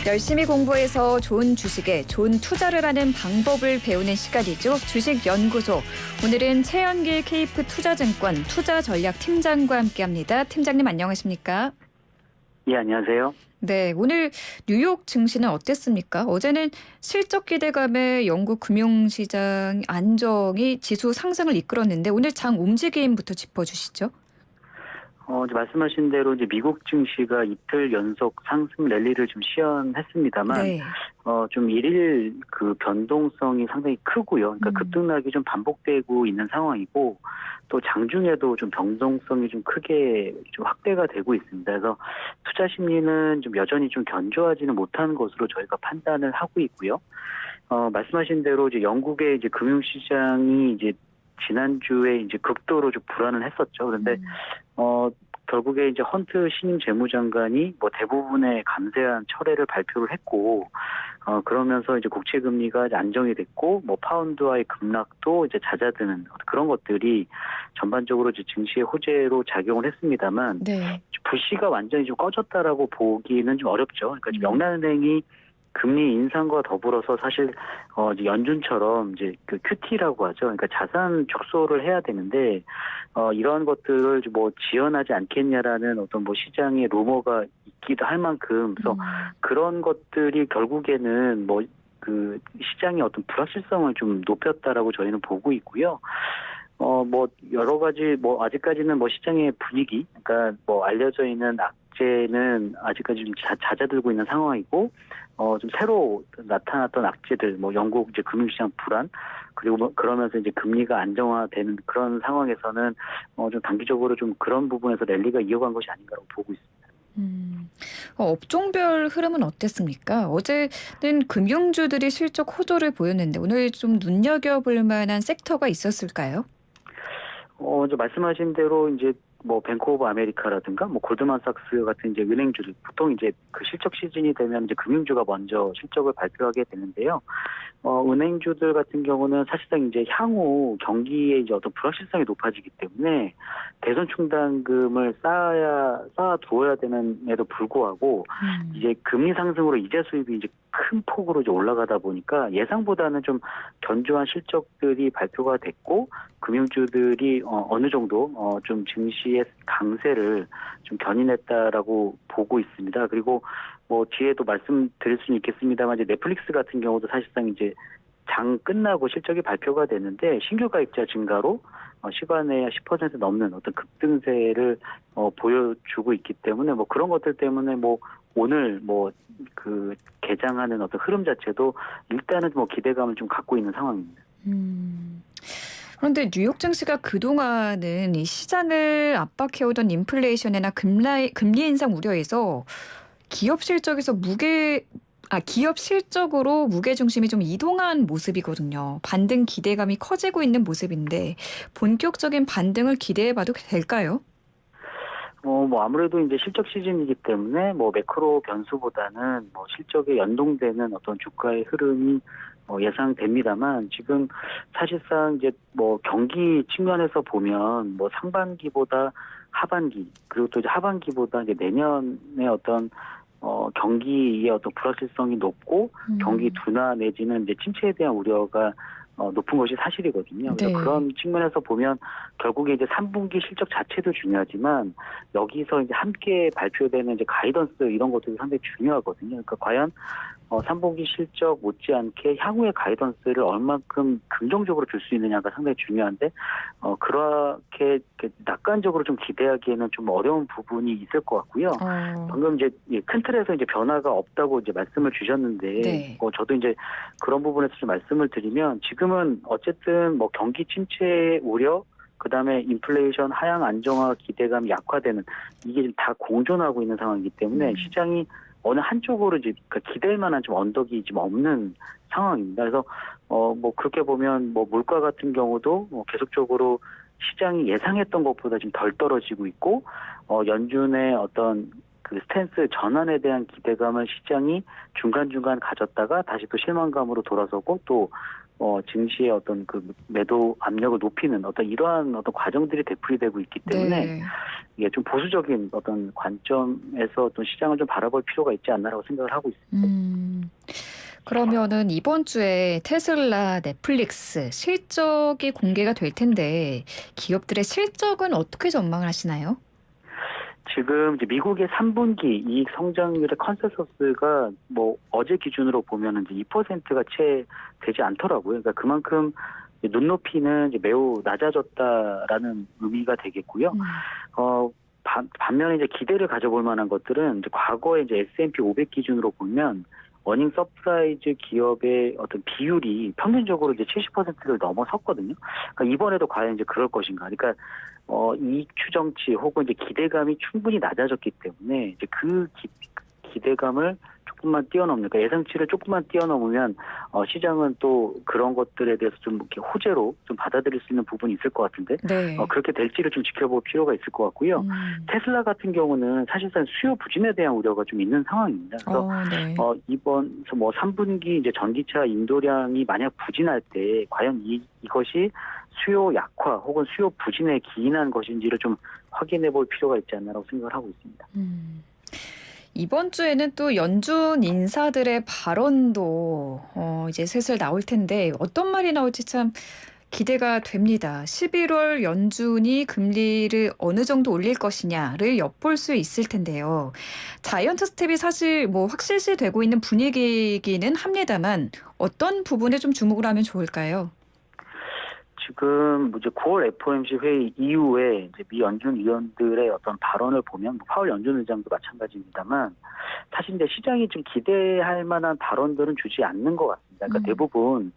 열심히 공부해서 좋은 주식에 좋은 투자를 하는 방법을 배우는 시간이죠. 주식연구소. 오늘은 최연길 케이프 투자증권 투자전략팀장과 함께합니다. 팀장님 안녕하십니까? 예, 안녕하세요. 네, 오늘 뉴욕 증시는 어땠습니까? 어제는 실적 기대감에 영국 금융시장 안정이 지수 상승을 이끌었는데 오늘 장 움직임부터 짚어주시죠. 이제 말씀하신 대로 이제 미국 증시가 이틀 연속 상승 랠리를 좀 시연했습니다만, 네. 좀 일일 그 변동성이 상당히 크고요. 그러니까 급등락이 좀 반복되고 있는 상황이고, 또 장중에도 좀 변동성이 좀 크게 좀 확대가 되고 있습니다. 그래서 투자 심리는 좀 여전히 좀 견조하지는 못한 것으로 저희가 판단을 하고 있고요. 말씀하신 대로 이제 영국의 이제 금융시장이 이제 지난주에 이제 극도로 좀 불안을 했었죠. 그런데 결국에 이제 헌트 신임 재무장관이 뭐 대부분의 감세한 철회를 발표를 했고, 그러면서 이제 국채 금리가 이제 안정이 됐고, 뭐 파운드와의 급락도 이제 잦아드는 그런 것들이 전반적으로 이제 증시의 호재로 작용을 했습니다만, 네. 불씨가 완전히 좀 꺼졌다라고 보기는 좀 어렵죠. 그러니까 지금 영란은행이 금리 인상과 더불어서 사실 이제 연준처럼 이제 그 QT라고 하죠. 그러니까 자산 축소를 해야 되는데 이런 것들을 뭐 지연하지 않겠냐라는 어떤 뭐 시장의 루머가 있기도 할 만큼 그래서 그런 것들이 결국에는 뭐 그 시장의 어떤 불확실성을 좀 높였다라고 저희는 보고 있고요. 뭐 여러 가지 뭐 아직까지는 뭐 시장의 분위기, 그러니까 뭐 알려져 있는 악재는 아직까지 좀 잦아들고 있는 상황이고, 좀 새로 나타났던 악재들, 뭐 영국 이제 금융시장 불안, 그리고 뭐 그러면서 이제 금리가 안정화되는 그런 상황에서는 좀 단기적으로 좀 그런 부분에서 랠리가 이어간 것이 아닌가라고 보고 있습니다. 업종별 흐름은 어땠습니까? 어제는 금융주들이 실적 호조를 보였는데 오늘 좀 눈여겨볼 만한 섹터가 있었을까요? 이제 말씀하신 대로 이제 뭐 뱅크 오브 아메리카라든가 뭐 골드만삭스 같은 이제 은행주들 보통 이제 그 실적 시즌이 되면 이제 금융주가 먼저 실적을 발표하게 되는데요. 은행주들 같은 경우는 사실상 이제 향후 경기에 이제 어떤 불확실성이 높아지기 때문에 대손 충당금을 쌓아두어야 되는에도 불구하고 이제 금리 상승으로 이자 수입이 이제 큰 폭으로 이제 올라가다 보니까 예상보다는 좀 견조한 실적들이 발표가 됐고 금융주들이 어느 정도 좀 증시의 강세를 좀 견인했다라고 보고 있습니다. 그리고 뭐 뒤에도 말씀드릴 수는 있겠습니다만 이제 넷플릭스 같은 경우도 사실상 이제 장 끝나고 실적이 발표가 됐는데 신규 가입자 증가로 시간에 10% 넘는 어떤 급등세를 보여주고 있기 때문에 뭐 그런 것들 때문에 뭐 오늘 뭐 그 개장하는 어떤 흐름 자체도 일단은 뭐 기대감을 좀 갖고 있는 상황입니다. 그런데 뉴욕 증시가 그동안은 이 시장을 압박해오던 인플레이션이나 금리 인상 우려에서 기업 실적으로 무게 중심이 좀 이동한 모습이거든요. 반등 기대감이 커지고 있는 모습인데 본격적인 반등을 기대해봐도 될까요? 뭐 아무래도 이제 실적 시즌이기 때문에 뭐 매크로 변수보다는 뭐 실적에 연동되는 어떤 주가의 흐름이 예상됩니다만 지금 사실상 이제 뭐 경기 측면에서 보면 뭐 상반기보다 하반기 그리고 또 이제 하반기보다 이제 내년에 어떤 경기의 어떤 불확실성이 높고 경기 둔화 내지는 이제 침체에 대한 우려가 높은 것이 사실이거든요. 그래서 네. 그런 측면에서 보면 결국에 이제 3분기 실적 자체도 중요하지만 여기서 이제 함께 발표되는 이제 가이던스 이런 것들이 상당히 중요하거든요. 그러니까 과연 3분기 실적 못지않게 향후의 가이던스를 얼만큼 긍정적으로 줄 수 있느냐가 상당히 중요한데 그렇게 낙관적으로 좀 기대하기에는 좀 어려운 부분이 있을 것 같고요. 방금 이제 큰 틀에서 이제 변화가 없다고 이제 말씀을 주셨는데 네. 저도 이제 그런 부분에서 좀 말씀을 드리면 지금은 어쨌든 뭐 경기 침체 우려 그다음에 인플레이션 하향 안정화 기대감이 약화되는 이게 다 공존하고 있는 상황이기 때문에 시장이 어느 한쪽으로 이제 기댈 만한 좀 언덕이 지금 없는 상황입니다. 그래서 뭐 그렇게 보면 뭐 물가 같은 경우도 뭐 계속적으로 시장이 예상했던 것보다 좀 덜 떨어지고 있고 연준의 어떤 그 스탠스 전환에 대한 기대감을 시장이 중간중간 가졌다가 다시 또 실망감으로 돌아서고 또 증시의 어떤 그 매도 압력을 높이는 어떤 이러한 어떤 과정들이 되풀이되고 있기 때문에 네. 이게 좀 보수적인 어떤 관점에서 또 시장을 좀 바라볼 필요가 있지 않나라고 생각을 하고 있습니다. 그러면은 이번 주에 테슬라, 넷플릭스 실적이 공개가 될 텐데 기업들의 실적은 어떻게 전망을 하시나요? 지금 이제 미국의 3분기 이익 성장률의 컨센서스가 뭐 어제 기준으로 보면은 이제 2%가 채 되지 않더라고요. 그러니까 그만큼 눈높이는 이제 매우 낮아졌다라는 의미가 되겠고요. 반면에 이제 기대를 가져볼 만한 것들은 이제 과거에 이제 S&P 500 기준으로 보면 어닝 서프라이즈 기업의 어떤 비율이 평균적으로 이제 70%를 넘어섰거든요. 그러니까 이번에도 과연 이제 그럴 것인가. 그러니까 이익 추정치 혹은 이제 기대감이 충분히 낮아졌기 때문에 이제 그 기대감을 조금만 뛰어넘는, 그러니까 예상치를 조금만 뛰어넘으면 시장은 또 그런 것들에 대해서 좀 이렇게 호재로 좀 받아들일 수 있는 부분이 있을 것 같은데 네. 그렇게 될지를 좀 지켜볼 필요가 있을 것 같고요. 테슬라 같은 경우는 사실상 수요 부진에 대한 우려가 좀 있는 상황입니다. 그래서 네. 이번 뭐 3분기 이제 전기차 인도량이 만약 부진할 때 과연 이것이 수요 약화 혹은 수요 부진에 기인한 것인지를 좀 확인해 볼 필요가 있지 않나라고 생각을 하고 있습니다. 이번 주에는 또 연준 인사들의 발언도 이제 슬슬 나올 텐데 어떤 말이 나올지 참 기대가 됩니다. 11월 연준이 금리를 어느 정도 올릴 것이냐를 엿볼 수 있을 텐데요. 자이언트 스텝이 사실 뭐 확실시되고 있는 분위기이기는 합니다만 어떤 부분에 좀 주목을 하면 좋을까요? 지금 이제 9월 FOMC 회의 이후에 이제 미 연준 위원들의 어떤 발언을 보면 뭐 파월 연준 의장도 마찬가지입니다만 사실 이제 시장이 좀 기대할 만한 발언들은 주지 않는 것 같습니다. 그러니까 대부분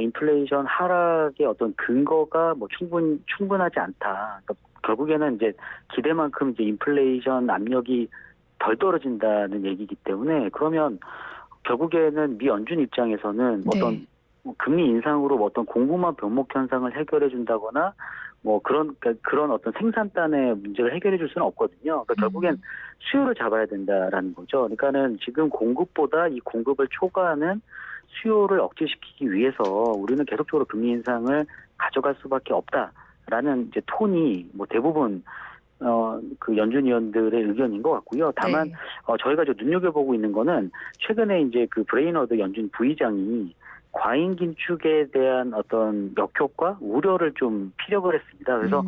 인플레이션 하락의 어떤 근거가 뭐 충분하지 않다. 그러니까 결국에는 이제 기대만큼 이제 인플레이션 압력이 덜 떨어진다는 얘기이기 때문에 그러면 결국에는 미 연준 입장에서는 어떤 금리 인상으로 뭐 어떤 공급망 병목 현상을 해결해 준다거나 뭐 그런 어떤 생산단의 문제를 해결해 줄 수는 없거든요. 그러니까 결국엔 수요를 잡아야 된다라는 거죠. 그러니까는 지금 공급보다 이 공급을 초과하는 수요를 억제시키기 위해서 우리는 계속적으로 금리 인상을 가져갈 수밖에 없다라는 이제 톤이 뭐 대부분 그 연준 위원들의 의견인 것 같고요. 다만 저희가 좀 눈여겨보고 있는 거는 최근에 이제 그 브레이너드 연준 부의장이 과잉 긴축에 대한 어떤 역효과, 우려를 좀 피력을 했습니다. 그래서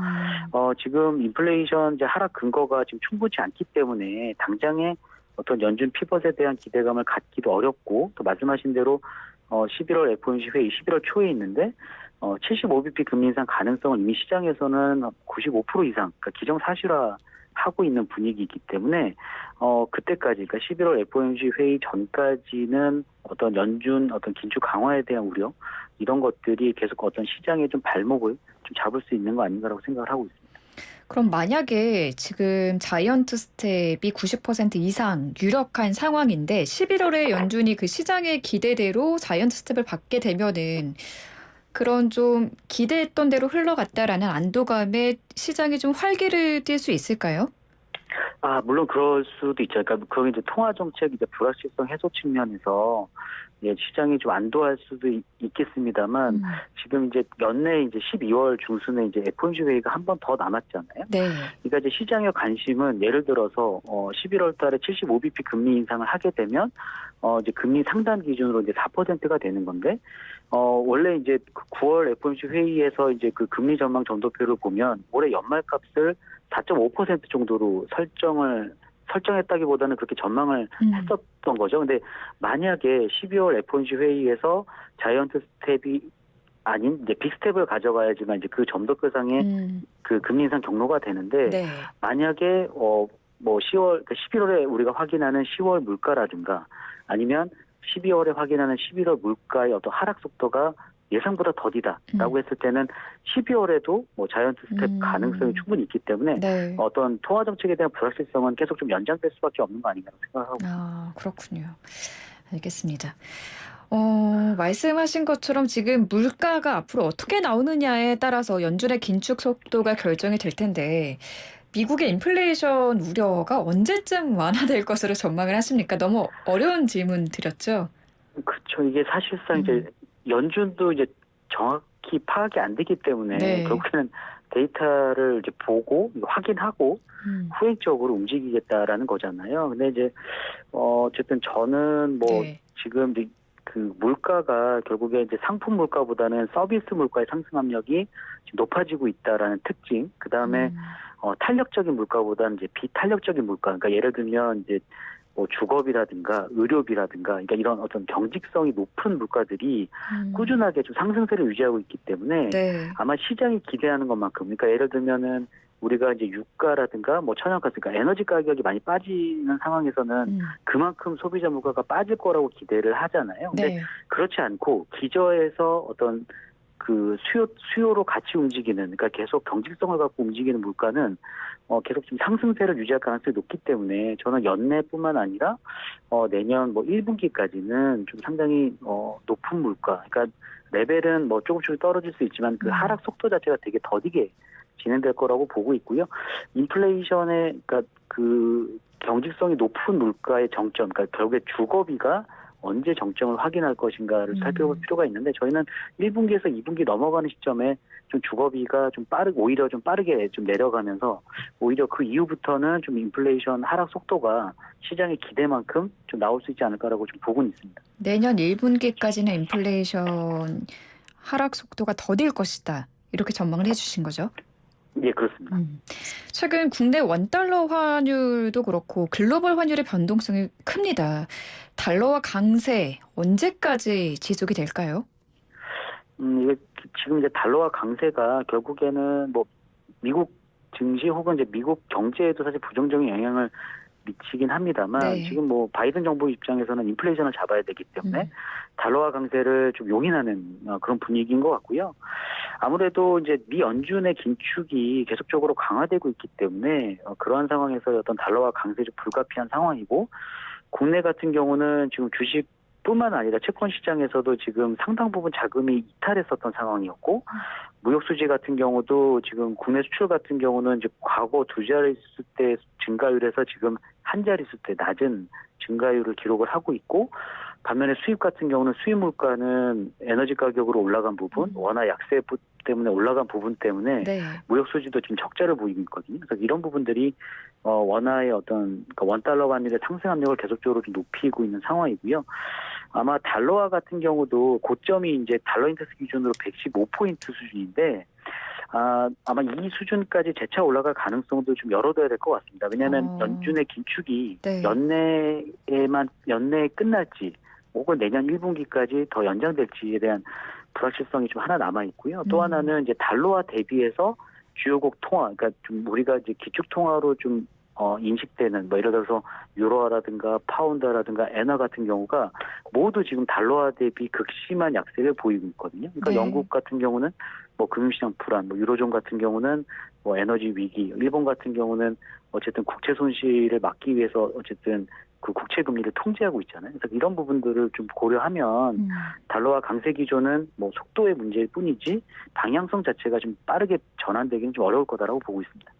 지금 인플레이션 이제 하락 근거가 지금 충분치 않기 때문에 당장의 어떤 연준 피벗에 대한 기대감을 갖기도 어렵고 또 말씀하신 대로 11월 FOMC 회의 11월 초에 있는데 75bp 금리 인상 가능성은 이미 시장에서는 95% 이상, 그러니까 기정사실화하고 있는 분위기이기 때문에 그때까지, 그러니까 11월 FOMC 회의 전까지는 어떤 연준 어떤 긴축 강화에 대한 우려 이런 것들이 계속 어떤 시장의 좀 발목을 좀 잡을 수 있는 거 아닌가라고 생각을 하고 있습니다. 그럼 만약에 지금 자이언트 스텝이 90% 이상 유력한 상황인데 11월에 연준이 그 시장의 기대대로 자이언트 스텝을 받게 되면은 그런 좀 기대했던 대로 흘러갔다라는 안도감에 시장이 좀 활기를 띨 수 있을까요? 물론 그럴 수도 있죠. 그러니까 그건 이제 통화 정책 이제 불확실성 해소 측면에서 시장이 좀 안도할 수도 있겠습니다만 지금 이제 연내 이제 12월 중순에 이제 FOMC 회의가 한 번 더 남았잖아요. 네. 그러니까 이제 시장의 관심은 예를 들어서 11월 달에 75bp 금리 인상을 하게 되면 이제 금리 상단 기준으로 이제 4%가 되는 건데 원래 이제 9월 FOMC 회의에서 이제 그 금리 전망 점도표를 보면 올해 연말값을 4.5% 정도로 설정했다기보다는 그렇게 전망을 했었던 거죠. 근데 만약에 12월 FOMC 회의에서 자이언트 스텝이 아닌 이제 빅스텝을 가져가야지만 이제 그 점도표상의 그 금리 인상 경로가 되는데 만약에 뭐 10월, 그러니까 11월에 우리가 확인하는 10월 물가라든가 아니면 12월에 확인하는 11월 물가의 어떤 하락 속도가 예상보다 더디다라고 했을 때는 12월에도 뭐 자이언트 스텝 가능성이 충분히 있기 때문에 어떤 통화 정책에 대한 불확실성은 계속 좀 연장될 수밖에 없는 거 아닌가라고 생각하고. 그렇군요. 알겠습니다. 말씀하신 것처럼 지금 물가가 앞으로 어떻게 나오느냐에 따라서 연준의 긴축 속도가 결정이 될 텐데 미국의 인플레이션 우려가 언제쯤 완화될 것으로 전망을 하십니까? 너무 어려운 질문 드렸죠. 그렇죠. 이게 사실상 이제 음. 연준도 이제 정확히 파악이 안 되기 때문에 네. 결국에는 데이터를 이제 보고 확인하고 음. 후행적으로 움직이겠다라는 거잖아요. 근데 이제 어쨌든 저는 뭐 네. 지금 그 물가가 결국에 이제 상품 물가보다는 서비스 물가의 상승 압력이 지금 높아지고 있다라는 특징. 그 다음에 음. 탄력적인 물가보다는 이제 비탄력적인 물가. 그러니까 예를 들면 이제 뭐 주거비라든가 의료비라든가, 그러니까 이런 어떤 경직성이 높은 물가들이 꾸준하게 좀 상승세를 유지하고 있기 때문에 네. 아마 시장이 기대하는 것만큼, 그러니까 예를 들면은 우리가 이제 유가라든가 뭐 천연가스, 그러니까 에너지 가격이 많이 빠지는 상황에서는 그만큼 소비자 물가가 빠질 거라고 기대를 하잖아요. 근데 네. 그렇지 않고 기저에서 어떤 그 수요로 같이 움직이는, 그러니까 계속 경직성을 갖고 움직이는 물가는 계속 지금 상승세를 유지할 가능성이 높기 때문에 저는 연내뿐만 아니라 내년 뭐 1분기까지는 좀 상당히 높은 물가, 그러니까 레벨은 뭐 조금씩 떨어질 수 있지만 그 하락 속도 자체가 되게 더디게 진행될 거라고 보고 있고요. 인플레이션의, 그러니까 그 경직성이 높은 물가의 정점, 그러니까 결국에 주거비가 언제 정점을 확인할 것인가를 살펴볼 필요가 있는데, 저희는 1분기에서 2분기 넘어가는 시점에 좀 주거비가 좀 오히려 좀 빠르게 좀 내려가면서 오히려 그 이후부터는 좀 인플레이션 하락 속도가 시장의 기대만큼 좀 나올 수 있지 않을까라고 좀 보고는 있습니다. 내년 1분기까지는 인플레이션 하락 속도가 더딜 것이다. 이렇게 전망을 해주신 거죠? 예, 그렇습니다. 최근 국내 원달러 환율도 그렇고 글로벌 환율의 변동성이 큽니다. 달러와 강세 언제까지 지속이 될까요? 이게 지금 이제 달러와 강세가 결국에는 뭐 미국 증시 혹은 이제 미국 경제에도 사실 부정적인 영향을 미치긴 합니다만, 네. 지금 뭐 바이든 정부 입장에서는 인플레이션을 잡아야 되기 때문에 달러와 강세를 좀 용인하는 그런 분위기인 것 같고요. 아무래도 이제 미 연준의 긴축이 계속적으로 강화되고 있기 때문에 그러한 상황에서 어떤 달러와 강세 좀 불가피한 상황이고, 국내 같은 경우는 지금 주식뿐만 아니라 채권 시장에서도 지금 상당 부분 자금이 이탈했었던 상황이었고, 무역 수지 같은 경우도 지금 국내 수출 같은 경우는 이제 과거 두 자릿수 대 증가율에서 지금 한 자릿수 대 낮은 증가율을 기록을 하고 있고, 반면에 수입 같은 경우는 수입 물가는 에너지 가격으로 올라간 부분, 원화 약세 때문에 올라간 부분 때문에 네. 무역 수지도 지금 적자를 보이고 있거든요. 그래서 이런 부분들이 원화의 어떤, 그러니까 원달러 환율의 상승 압력을 계속적으로 좀 높이고 있는 상황이고요. 아마 달러화 같은 경우도 고점이 이제 달러 인덱스 기준으로 115포인트 수준인데, 아마 이 수준까지 재차 올라갈 가능성도 좀 열어둬야 될 것 같습니다. 왜냐하면 연준의 긴축이 네. 연내에 끝날지 혹은 내년 1분기까지 더 연장될지에 대한 불확실성이 좀 하나 남아 있고요. 또 하나는 이제 달러화 대비해서 주요국 통화, 그러니까 좀 우리가 이제 기축 통화로 좀 인식되는, 뭐 예를 들어서 유로화라든가 파운드라든가 엔화 같은 경우가 모두 지금 달러화 대비 극심한 약세를 보이고 있거든요. 그러니까 네. 영국 같은 경우는 뭐 금융시장 불안, 뭐 유로존 같은 경우는 뭐 에너지 위기, 일본 같은 경우는 어쨌든 국채 손실을 막기 위해서 어쨌든 그 국채 금리를 통제하고 있잖아요. 그래서 이런 부분들을 좀 고려하면 달러화 강세 기조는 뭐 속도의 문제일 뿐이지 방향성 자체가 좀 빠르게 전환되기는 좀 어려울 거다라고 보고 있습니다.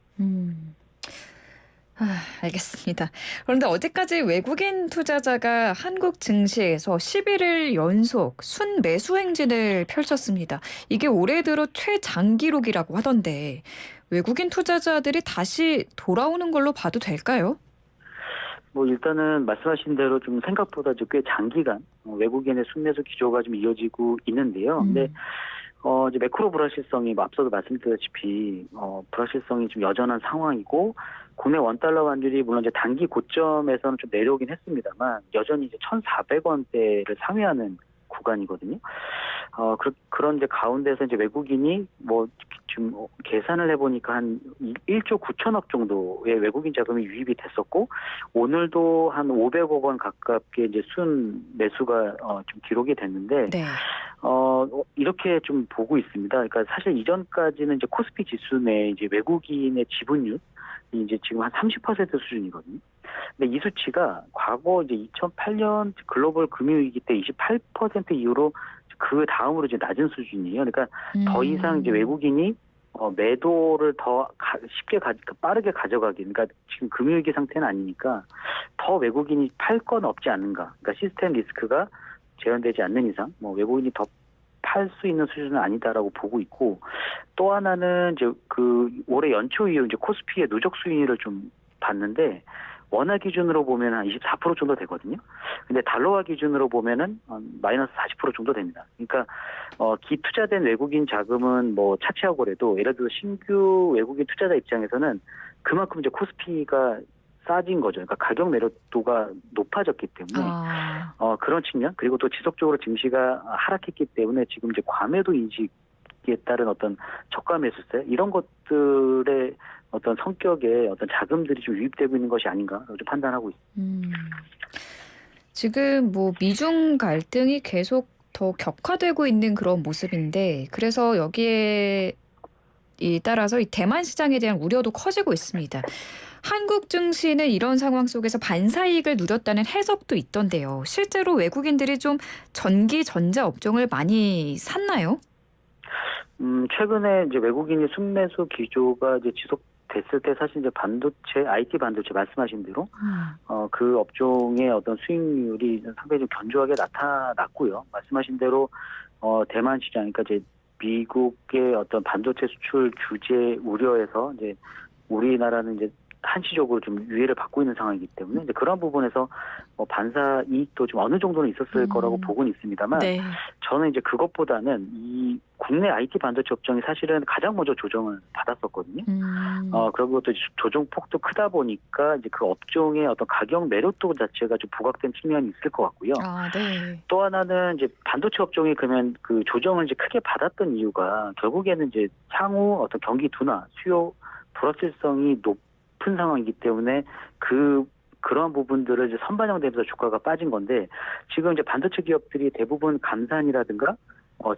알겠습니다. 그런데 어제까지 외국인 투자자가 한국 증시에서 11일 연속 순매수 행진을 펼쳤습니다. 이게 올해 들어 최장기록이라고 하던데 외국인 투자자들이 다시 돌아오는 걸로 봐도 될까요? 뭐 일단은 말씀하신 대로 좀 생각보다 꽤 장기간 외국인의 순매수 기조가 좀 이어지고 있는데요. 근데 이제 매크로 불확실성이 뭐 앞서도 말씀드렸다시피 불확실성이 좀 여전한 상황이고, 국내 원달러 환율이 물론 이제 단기 고점에서는 좀 내려오긴 했습니다만 여전히 이제 1,400원대를 상회하는 구간이거든요. 그런 이제 가운데서 이제 외국인이 뭐 지금 계산을 해보니까 한 1조 9천억 정도의 외국인 자금이 유입이 됐었고, 오늘도 한 500억 원 가깝게 이제 순 매수가 좀 기록이 됐는데, 네. 이렇게 좀 보고 있습니다. 그러니까 사실 이전까지는 이제 코스피 지수 내 이제 외국인의 지분율이 이제 지금 한 30% 수준이거든요. 근데 이 수치가 과거 이제 2008년 글로벌 금융위기 때 28% 이후로 그 다음으로 이제 낮은 수준이에요. 그러니까 더 이상 이제 외국인이 매도를 더 쉽게 빠르게 가져가기. 그러니까 지금 금융위기 상태는 아니니까 더 외국인이 팔 건 없지 않는가. 그러니까 시스템 리스크가 재현되지 않는 이상 뭐 외국인이 더 팔 수 있는 수준은 아니다라고 보고 있고, 또 하나는 이제 그 올해 연초 이후 이제 코스피의 누적 수익률을 좀 봤는데 원화 기준으로 보면 한 24% 정도 되거든요. 근데 달러화 기준으로 보면은 마이너스 40% 정도 됩니다. 그러니까 기투자된 외국인 자금은 뭐 차치하고라도 예를 들어 신규 외국인 투자자 입장에서는 그만큼 이제 코스피가 싸진 거죠. 그러니까 가격 매력도가 높아졌기 때문에 그런 측면, 그리고 또 지속적으로 증시가 하락했기 때문에 지금 이제 과매도 인식에 따른 어떤 저가 매수세 이런 것들의 어떤 성격의 어떤 자금들이 좀 유입되고 있는 것이 아닌가라고 좀 판단하고 있습니다. 지금 뭐 미중 갈등이 계속 더 격화되고 있는 그런 모습인데, 그래서 여기에 따라서 이 대만 시장에 대한 우려도 커지고 있습니다. 한국 증시는 이런 상황 속에서 반사이익을 누렸다는 해석도 있던데요. 실제로 외국인들이 좀 전기 전자 업종을 많이 샀나요? 최근에 이제 외국인이 순매수 기조가 이제 지속됐을 때 사실 이제 IT 반도체 말씀하신 대로 그 업종의 어떤 수익률이 상당히 좀 견조하게 나타났고요. 말씀하신 대로 대만 시장, 그러니까 이제 미국의 어떤 반도체 수출 규제 우려에서 이제 우리나라는 이제 한시적으로 좀 유예를 받고 있는 상황이기 때문에 이제 그런 부분에서 반사 이익도 좀 어느 정도는 있었을 거라고 보고는 있습니다만, 네. 저는 이제 그것보다는 이 국내 IT 반도체 업종이 사실은 가장 먼저 조정을 받았었거든요. 그리고 또 조정 폭도 크다 보니까 이제 그 업종의 어떤 가격 매력도 자체가 좀 부각된 측면이 있을 것 같고요. 네. 또 하나는 이제 반도체 업종이 그러면 그 조정을 이제 크게 받았던 이유가 결국에는 이제 향후 어떤 경기 둔화, 수요 불확실성이 높은 상황이기 때문에 그런 부분들을 이제 선반영되면서 주가가 빠진 건데, 지금 이제 반도체 기업들이 대부분 감산이라든가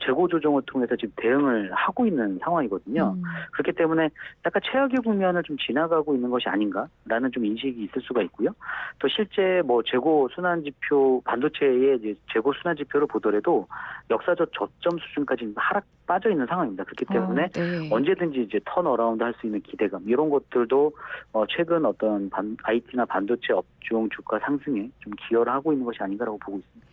재고 조정을 통해서 지금 대응을 하고 있는 상황이거든요. 그렇기 때문에 약간 최악의 국면을 좀 지나가고 있는 것이 아닌가라는 좀 인식이 있을 수가 있고요. 또 실제 뭐 재고 순환 지표, 반도체의 이제 재고 순환 지표를 보더라도 역사적 저점 수준까지 하락 빠져 있는 상황입니다. 그렇기 때문에 네. 언제든지 이제 턴어라운드 할 수 있는 기대감, 이런 것들도 최근 어떤 IT나 반도체 업종 주가 상승에 좀 기여를 하고 있는 것이 아닌가라고 보고 있습니다.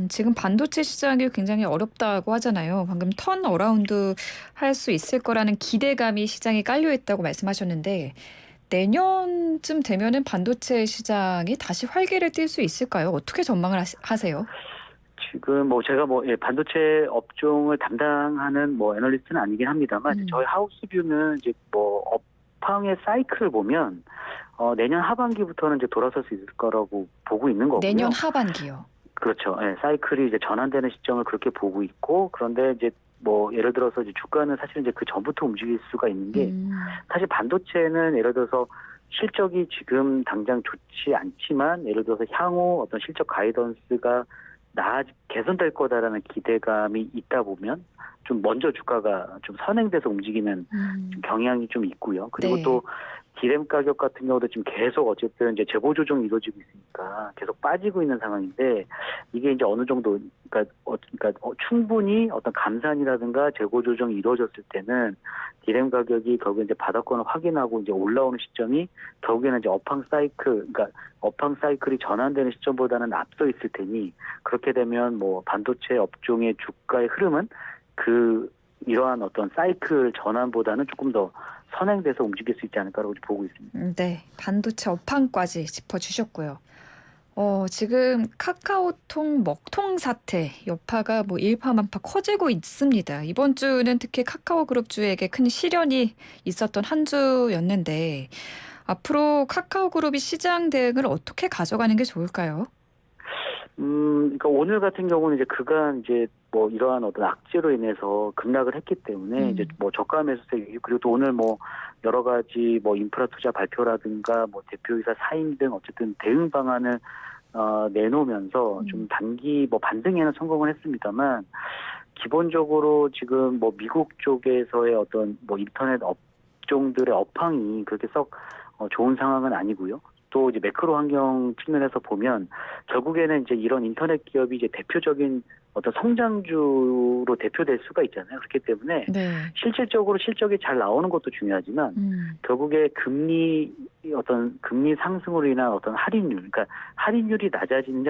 지금 반도체 시장이 굉장히 어렵다고 하잖아요. 방금 턴 어라운드 할 수 있을 거라는 기대감이 시장에 깔려 있다고 말씀하셨는데, 내년쯤 되면은 반도체 시장이 다시 활기를 띨 수 있을까요? 어떻게 전망을 하세요? 지금 뭐 제가 반도체 업종을 담당하는 애널리스트는 아니긴 합니다만, 저희 하우스뷰는 이제 업황의 사이클을 보면 내년 하반기부터는 이제 돌아설 수 있을 거라고 보고 있는 거고요. 내년 하반기요. 그렇죠. 네, 사이클이 이제 전환되는 시점을 그렇게 보고 있고, 그런데 이제 예를 들어서 이제 주가는 사실 이제 그 전부터 움직일 수가 있는 게, 사실 반도체는 예를 들어서 실적이 지금 당장 좋지 않지만 예를 들어서 향후 어떤 실적 가이던스가 개선될 거다라는 기대감이 있다 보면 좀 먼저 주가가 좀 선행돼서 움직이는 좀 경향이 좀 있고요. 그리고 네. 또 디램 가격 같은 경우도 지금 계속 어쨌든 이제 재고 조정이 이루어지고 있으니까 계속 빠지고 있는 상황인데, 이게 이제 어느 정도 그러니까 충분히 어떤 감산이라든가 재고 조정이 이루어졌을 때는 디램 가격이 결국 이제 바닥권을 확인하고 이제 올라오는 시점이 결국에는 이제 업황 사이클이 전환되는 시점보다는 앞서 있을 테니, 그렇게 되면 반도체 업종의 주가의 흐름은 이러한 어떤 사이클 전환보다는 조금 더 선행돼서 움직일 수 있지 않을까라고 보고 있습니다. 네, 반도체 업황까지 짚어주셨고요. 지금 카카오톡 먹통 사태 여파가 일파만파 커지고 있습니다. 이번 주는 특히 카카오그룹주에게 큰 시련이 있었던 한 주였는데, 앞으로 카카오그룹이 시장 대응을 어떻게 가져가는 게 좋을까요? 그러니까 오늘 같은 경우는 이제 그간 이제 이러한 어떤 악재로 인해서 급락을 했기 때문에 이제 저가 매수세 유입, 그리고 또 오늘 여러 가지 인프라 투자 발표라든가 대표이사 사임 등 어쨌든 대응 방안을 내놓으면서 좀 단기 반등에는 성공을 했습니다만, 기본적으로 지금 미국 쪽에서의 어떤 인터넷 업종들의 업황이 그렇게 썩 좋은 상황은 아니고요. 또 이제 매크로 환경 측면에서 보면 결국에는 이제 이런 인터넷 기업이 이제 대표적인 어떤 성장주로 대표될 수가 있잖아요. 그렇기 때문에 네. 실질적으로 실적이 잘 나오는 것도 중요하지만 결국에 금리 상승으로 인한 어떤 할인율, 그러니까 할인율이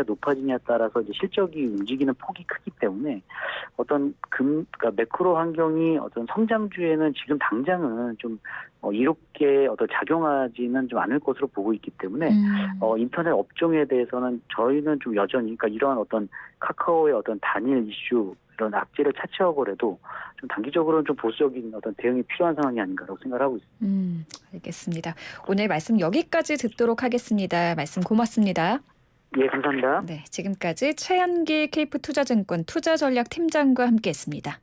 높아지냐에 따라서 이제 실적이 움직이는 폭이 크기 때문에 그러니까 매크로 환경이 어떤 성장주에는 지금 당장은 좀 이롭게 작용하지는 좀 않을 것으로 보고 있기 때문에 인터넷 업종에 대해서는 저희는 좀 여전히 그러니까 이러한 어떤 카카오의 어떤 단일 이슈 이런 악재를 차치하고라도 좀 단기적으로는 좀 보수적인 어떤 대응이 필요한 상황이 아닌가라고 생각하고 있습니다. 알겠습니다. 오늘 말씀 여기까지 듣도록 하겠습니다. 말씀 고맙습니다. 예, 감사합니다. 네, 지금까지 최현길 케이프투자증권 투자전략팀장과 함께했습니다.